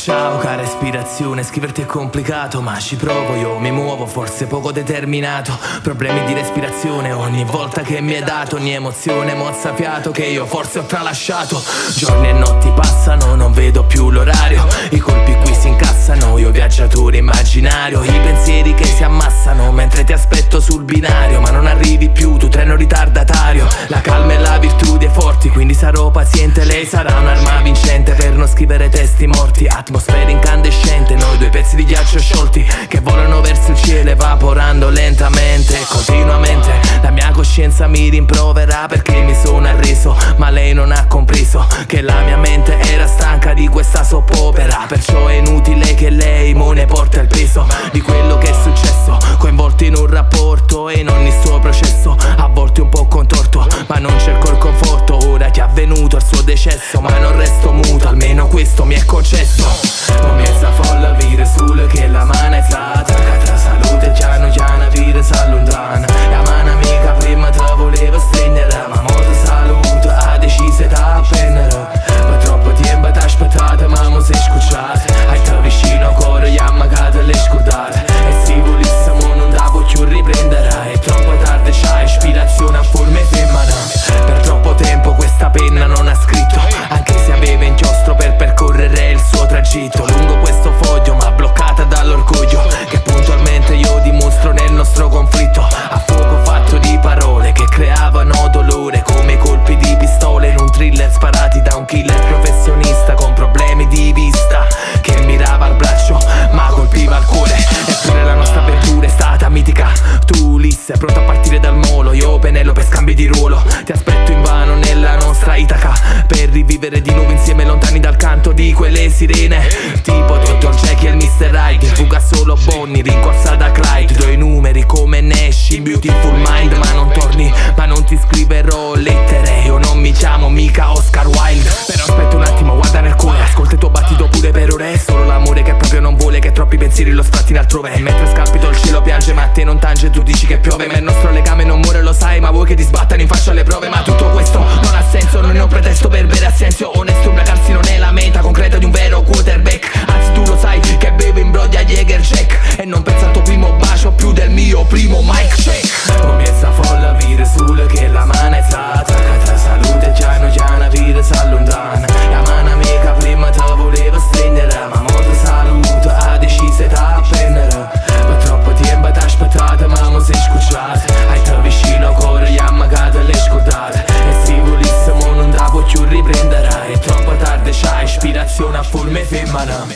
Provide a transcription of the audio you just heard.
Ciao cara ispirazione, scriverti è complicato, ma ci provo, io mi muovo, forse poco determinato. Problemi di respirazione ogni volta che mi è dato, ogni emozione mozzafiato che io forse ho tralasciato. Giorni e notti passano, non vedo più l'orario, i colpi qui si incassano, io viaggiatore immaginario. I pensieri che si ammassano mentre ti aspetto sul binario, ma non arrivi più, tu treno ritardatario. La calma è la virtù dei forti, quindi sarò paziente, lei sarà un'arma vincente per non scrivere testi morti. Atmosfera incandescente, noi due pezzi di ghiaccio sciolti che volano verso il cielo evaporando lentamente, continuamente. La mia coscienza mi rimprovera perché mi sono arreso, ma lei non ha compreso che la mia mente era stanca di questa soppopera. Perciò è inutile che lei me ne porta il peso di quello che è successo, coinvolto in un rapporto e in ogni suo processo, a volte un po' contorto, ma non cerco il conforto. Ora che è avvenuto il suo decesso, ma non resto muto, almeno questo mi è concesso. Ho mezza folla vire sul che la mano è stata, che tra salute piano piano vire s'allontana. La mano amica prima te voleva stringere, ma mo te saluto, ha deciso da appendere. Per troppo tempo t'ha aspettato, ma mo sei scucciato. Hai te vicino ancora, gli ammagate le scordate. E se volessimo non da può più riprendere, è troppo tardi, c'ha ispirazione a forme femmina. Per troppo tempo questa penna non ha scritto, anche se aveva inchiostro per percorrere il suo tragitto. Lungo questo foglio ma bloccata dall'orgoglio che puntualmente io dimostro nel nostro conflitto. A fuoco fatto di parole che creavano dolore, come colpi di pistole in un thriller sparati da un killer professionista con problemi di vista, che mirava al braccio ma colpiva il cuore. Eppure la nostra avventura è stata mitica. Tu Ulisse pronto a partire dal molo, io Penelope scambi di ruolo. Ti aspetto invano nella nostra Itaca per rivivere di nuovo insieme, lontani dal canto di quelle sirene. Tipo Dr. Jekyll e Mr. Hyde, in fuga solo Bonnie, rincorsa da Clyde. Do i numeri come Nash in Beautiful Mind, ma non torni, ma non ti scriverò lettere. Io non mi chiamo mica Oscar Wilde. Però aspetta un attimo, guarda nel cuore, ascolta il tuo battito pure per ore. È solo l'amore che proprio non vuole che troppi pensieri lo sfrattino altrove. E mentre scalpito il cielo piange ma a te non tange, tu dici che piove, ma il nostro legame non muore, lo sai, ma vuoi che ti sbattano in faccia le prove. Ma tutto questo non ha senso, non è un pretesto per bere assenzio. Onesto ubriacarsi non è la meta concreta di un vero quarterback. Anzi tu lo sai che bevo in broglia Jäger Jack, e non penso al tuo primo bacio più del mio primo mic check. Ho mezza folla vire sul che la mano è stata, che tra salute piano piano vire s'allontana. La mano amica prima te voleva stringere, ma mo te saluto, ha deciso da appendere. Per troppo tempo t'ha aspettato, ma mo sei scucciato. Hai te vicino ancora, gli ammagate le scordate. E se volessimo non da può più riprendere, è troppo tardi, c'ha ispirazione a forme femmina.